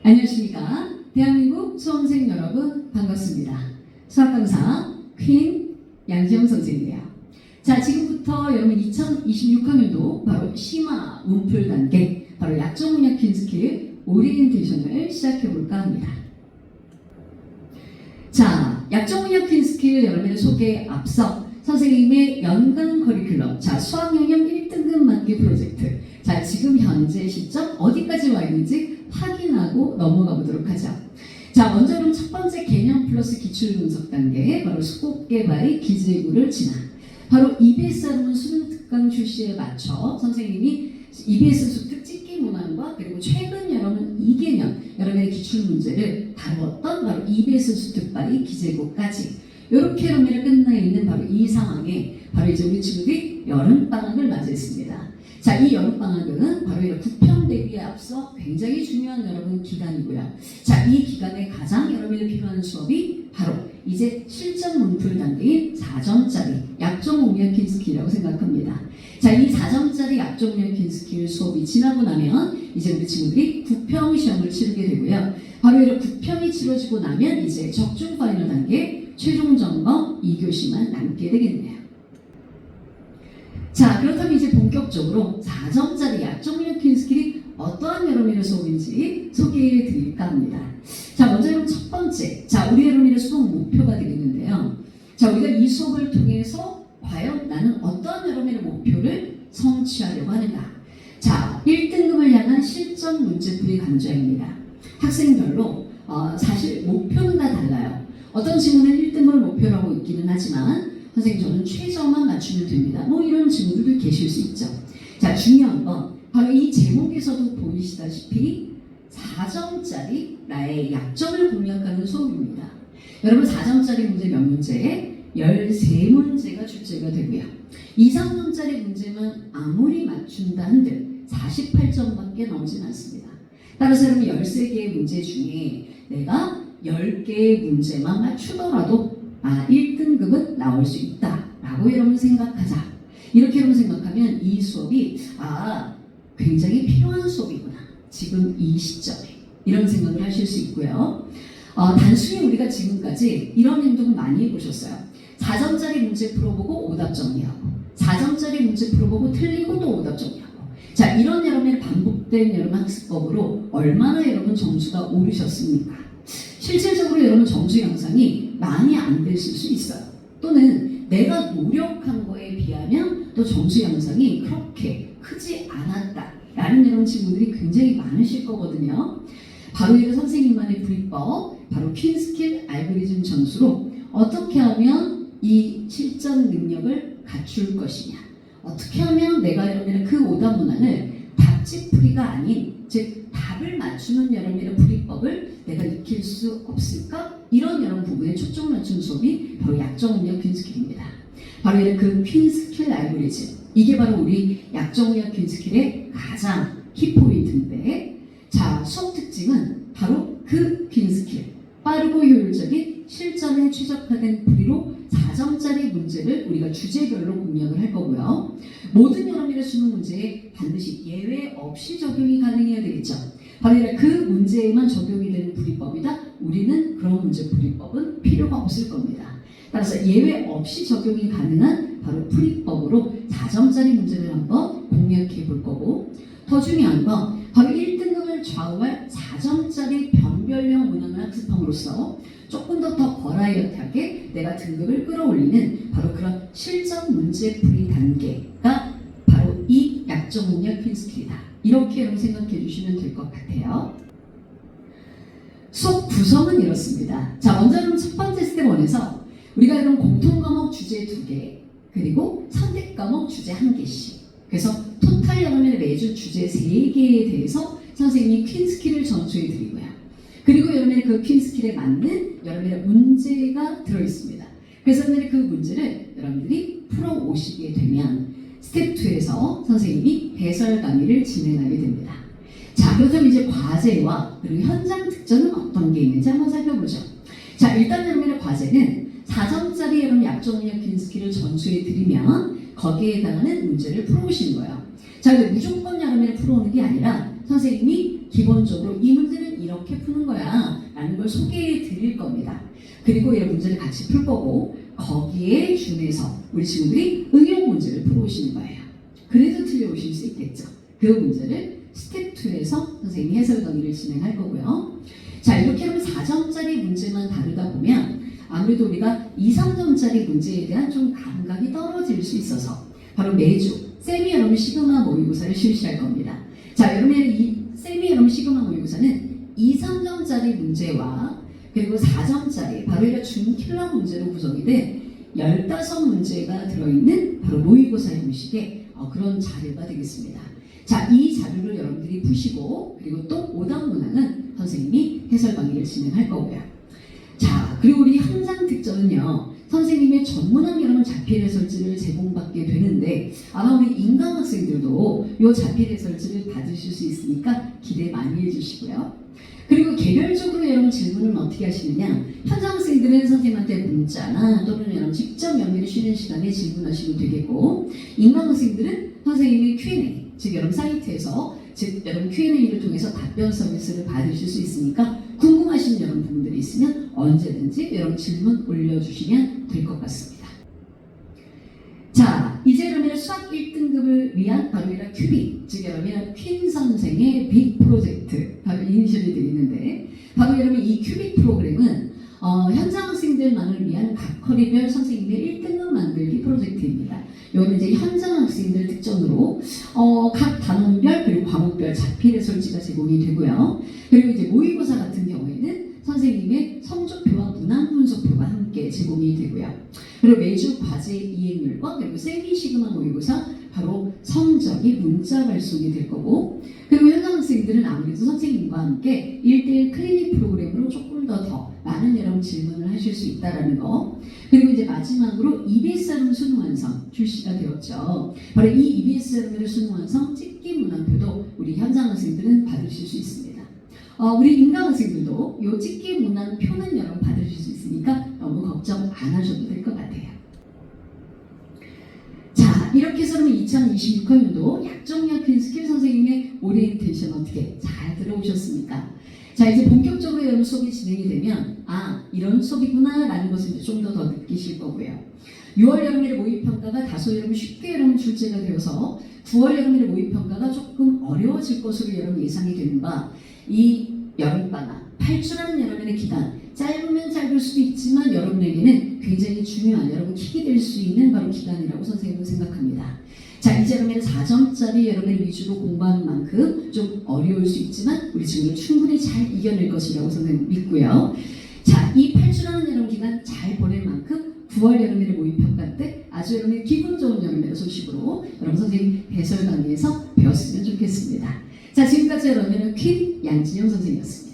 안녕하십니까. 대한민국 수험생 여러분 반갑습니다. 수학강사 퀸 양지영 선생님이에요. 자, 지금부터 여러분 2026학년도 바로 심화 문풀 단계, 바로 약정문약 퀸스킬 오리엔테이션을 시작해볼까 합니다. 자, 약정문약 퀸스킬 여러분의 소개에 앞서 선생님의 연간 커리큘럼, 자, 수학영역 1등급 맞기 프로젝트, 자, 지금 현재 시점 어디까지 와 있는지 확인하고 넘어가 보도록 하죠. 자, 먼저 그럼 첫 번째 개념 플러스 기출 분석 단계, 바로 수급 개발의 기재구를 지나 바로 EBS 여러분 수능 특강 출시에 맞춰 선생님이 EBS 수특 찍기 문항과 그리고 최근 여러분 2개년 여러분의 기출 문제를 다루었던 바로 EBS 수특발의 기재구까지 이렇게 여러분이 끝나 있는 바로 이 상황에 바로 이제 우리 친구들이 여름방학을 맞이했습니다. 자, 이 여름방학은 바로 이 국평 대비에 앞서 굉장히 중요한 여러분 기간이고요. 자, 이 기간에 가장 여러분이 필요한 수업이 바로 이제 실전 문풀 단계인 4점짜리 약정문약 퀸스킬이라고 생각합니다. 자, 이 4점짜리 약정문약 퀸스킬 수업이 지나고 나면 이제 우리 친구들이 국평 시험을 치르게 되고요. 바로 이런 국평이 치러지고 나면 이제 적중 파이널 단계 최종 점검 2교시만 남게 되겠네요. 자, 그렇다면 이제 본격적으로 4점짜리 약정문약 퀸스킬이 어떠한 여러분의 수업인지 소개해 드릴까 합니다. 자, 먼저 여러분 첫 번째, 자, 우리 여러분의 수업 목표가 되겠는데요. 자, 우리가 이 수업을 통해서 과연 나는 어떠한 여러분의 목표를 성취하려고 하는가. 자, 1등급을 향한 실전 문제풀이 강좌입니다. 학생별로 사실 목표는 다 달라요. 어떤 친구는 1등급을 목표로 하고 있기는 하지만 선생님 저는 최저만 맞추면 됩니다. 뭐 이런 친구들도 계실 수 있죠. 자, 중요한 건 바로 이 제목에서도 보이시다시피 4점짜리 나의 약점을 공략하는 수업입니다. 여러분 4점짜리 문제 몇 문제에 13문제가 출제가 되고요. 2, 3점짜리 문제만 아무리 맞춘다 한들 48점밖에 나오진 않습니다. 따라서 여러분 13개의 문제 중에 내가 10개의 문제만 맞추더라도 1등급은 나올 수 있다라고 여러분 생각하자. 이렇게 여러분 생각하면 이 수업이 굉장히 필요한 수업이구나. 지금 이 시점에 이런 생각을 하실 수 있고요. 단순히 우리가 지금까지 이런 행동을 많이 해보셨어요. 4점짜리 문제 풀어보고 오답 정리하고 4점짜리 문제 풀어보고 틀리고 또 오답 정리하고 자, 이런 여러분의 반복된 여러분 학습법으로 얼마나 여러분 점수가 오르셨습니까? 실질적으로 여러분 점수 향상이 많이 안 됐을 수 있어요. 또는 내가 노력한 거에 비하면 또 점수 향상이 그렇게 크지 않았다라는 여러분 친구들이 굉장히 많으실 거거든요. 바로 이런 선생님만의 불법, 바로 퀸스킬 알고리즘 점수로 어떻게 하면 이 실전 능력을 갖출 것이냐, 어떻게 하면 내가 여러분의 그 오답 문항을 답지풀이가 아닌 즉 답을 맞추는 여러분의 풀이법을 내가 익힐 수 없을까? 이런 여러분 부분에 초점 맞춘 수업이 바로 약정문약 퀸스킬입니다. 바로 이런 그 퀸스킬 알고리즘, 이게 바로 우리 약정문약 퀸스킬의 가장 키포인트인데, 자, 수업 특징은 바로 그 퀸스킬, 빠르고 효율적인 실전에 최적화된 풀이로 4점짜리 문제를 우리가 주제별로 공략을 할 거고요. 모든 여러분의 수능 문제에 반드시 예외 없이 적용이 가능해야 되겠죠. 바로 그 문제에만 적용이 되는 풀이법이다. 우리는 그런 문제 풀이법은 필요가 없을 겁니다. 따라서 예외 없이 적용이 가능한 바로 풀이법으로 4점짜리 문제를 한번 공략해 볼 거고, 더 중요한 건 바로 1등급을 좌우할 4점짜리 변별형 문항을 학습함으로써 조금 더 버라이어티하게 내가 등급을 끌어올리는 바로 그런 실전 문제풀이 단계가 바로 이 약정문약 퀸스킬이다. 이렇게 여러분 생각해 주시면 될 것 같아요. 수업 구성은 이렇습니다. 자, 먼저 여러분 첫 번째 스텝 1에서 우리가 여러분 공통과목 주제 2개, 그리고 선택과목 주제 1개씩, 그래서 토탈 여러분의 매주 주제 3개에 대해서 선생님이 퀸스킬을 전수해 드리고요. 그리고 여러분의 그 퀸스킬에 맞는 여러분의 문제가 들어있습니다. 그래서 여러분의 그 문제를 여러분들이 풀어오시게 되면 스텝 2에서 선생님이 해설 강의를 진행하게 됩니다. 자, 그렇다면 이제 과제와 그리고 현장 특전은 어떤 게 있는지 한번 살펴보죠. 자, 일단 여러분의 과제는 4점짜리 여러분 약정문약 퀸스킬을 전수해 드리면 거기에 해당하는 문제를 풀어오시는 거예요. 자, 근데 무조건 여러분이 풀어오는 게 아니라 선생님이 기본적으로 이 문제는 이렇게 푸는 거야 라는 걸 소개해 드릴 겁니다. 그리고 이런 문제를 같이 풀 거고 거기에 준해서 우리 친구들이 응용 문제를 풀어오시는 거예요. 그래도 틀려오실 수 있겠죠. 그 문제를 스텝 2에서 선생님이 해설 강의를 진행할 거고요. 자, 이렇게 하면 4점짜리 문제만 다루다 보면 아무래도 우리가 2, 3점짜리 문제에 대한 좀 감각이 떨어질 수 있어서 바로 매주 세미 여러분 시그마 모의고사를 실시할 겁니다. 자, 여러분의 이 세미 여러분 시그마 모의고사는 2, 3점짜리 문제와 그리고 4점짜리 바로 이런 준킬러 문제로 구성이 된 15문제가 들어있는 바로 모의고사 형식의 그런 자료가 되겠습니다. 자, 이 자료를 여러분들이 푸시고 그리고 또 오답 문항은 선생님이 해설 강의를 진행할 거고요. 자, 그리고 우리 현장 특전은요. 선생님의 전문학 여러분 자필 해설지를 제공받게 되는데 아마 우리 인강 학생들도 이 자필 해설지를 받으실 수 있으니까 기대 많이 해주시고요. 그리고 개별적으로 여러분 질문은 어떻게 하시느냐, 현장 학생들은 선생님한테 문자나 또는 여러분 직접 연결이 쉬는 시간에 질문하시면 되겠고, 인강 학생들은 선생님의 Q&A, 즉 여러분 사이트에서 즉 여러분 Q&A를 통해서 답변 서비스를 받으실 수 있으니까 궁금하신 여러분 부분들이 있으면 언제든지 여러분 질문 올려주시면 될 것 같습니다. 자, 이제 여러분의 수학 1등급을 위한 바로 이런 큐빅, 즉 여러분의 퀸 선생의 빅 프로젝트 바로 이니셜이 되겠는데, 바로 여러분 이 큐빅 프로그램은 현장 학생들만을 위한 각 커리별 선생님의 1등급 만들기 프로젝트입니다. 여기는 이제 현장 학생들 특전으로 각 단원별 그리고 과목별 자필 해설지가 제공이 되고요. 그리고 이제 모의고사 같은 경우에는 선생님의 성적표와 문항 분석표가 함께 제공이 되고요. 그리고 매주 과제 이행률과 그리고 세미 시그마 모의고사 바로 성적이 문자 발송이 될 거고, 그리고 현장 학생들은 아무래도 선생님과 함께 1대1 클리닉 프로그램으로 조금 더 많은 여러분 질문을 하실 수 있다는 거. 그리고 이제 마지막으로 EBS 여러분 수능 완성 출시가 되었죠. 바로 이 EBS 여러분의 수능 완성 찍기 문항표도 우리 현장 학생들은 받으실 수 있습니다. 우리 인강 학생들도 이 찍기 문항표는 여러분 받으실 수 있으니까 너무 걱정 안 하셔도 될 것 같아요. 자, 이렇게 해서 2026학년도 약정약 퀸 스킬 선생님의 오리엔테이션 어떻게 잘 들어오셨습니까? 자, 이제 본격적으로 여러분 수업이 진행이 되면 이런 수업이구나 라는 것을 이제 좀 더 느끼실 거고요. 6월 여름일의 모의평가가 다소 여러분 쉽게 여러분 출제가 되어서 9월 여름일의 모의평가가 조금 어려워질 것으로 여러분 예상이 되는 바, 이 여름방학 8주라는 여러분의 기간, 짧으면 짧을 수도 있지만 여러분에게는 굉장히 중요한 여러분 킥이 될 수 있는 바로 기간이라고 선생님은 생각합니다. 자, 이제 여러분의 4점짜리 여러분의 위주로 공부하는 만큼 좀 어려울 수 있지만 우리 친구들 충분히 잘 이겨낼 것이라고 선생님 믿고요. 자, 이 8주라는 여러분 기간 잘 보낼 만큼 9월 여름일의 모의평가 때 아주 여러분의 기분 좋은 여름의 소식으로 여러분 선생님 해설 강의에서 배웠으면 좋겠습니다. 자, 지금까지 여러분의 퀸 양진영 선생님이었습니다.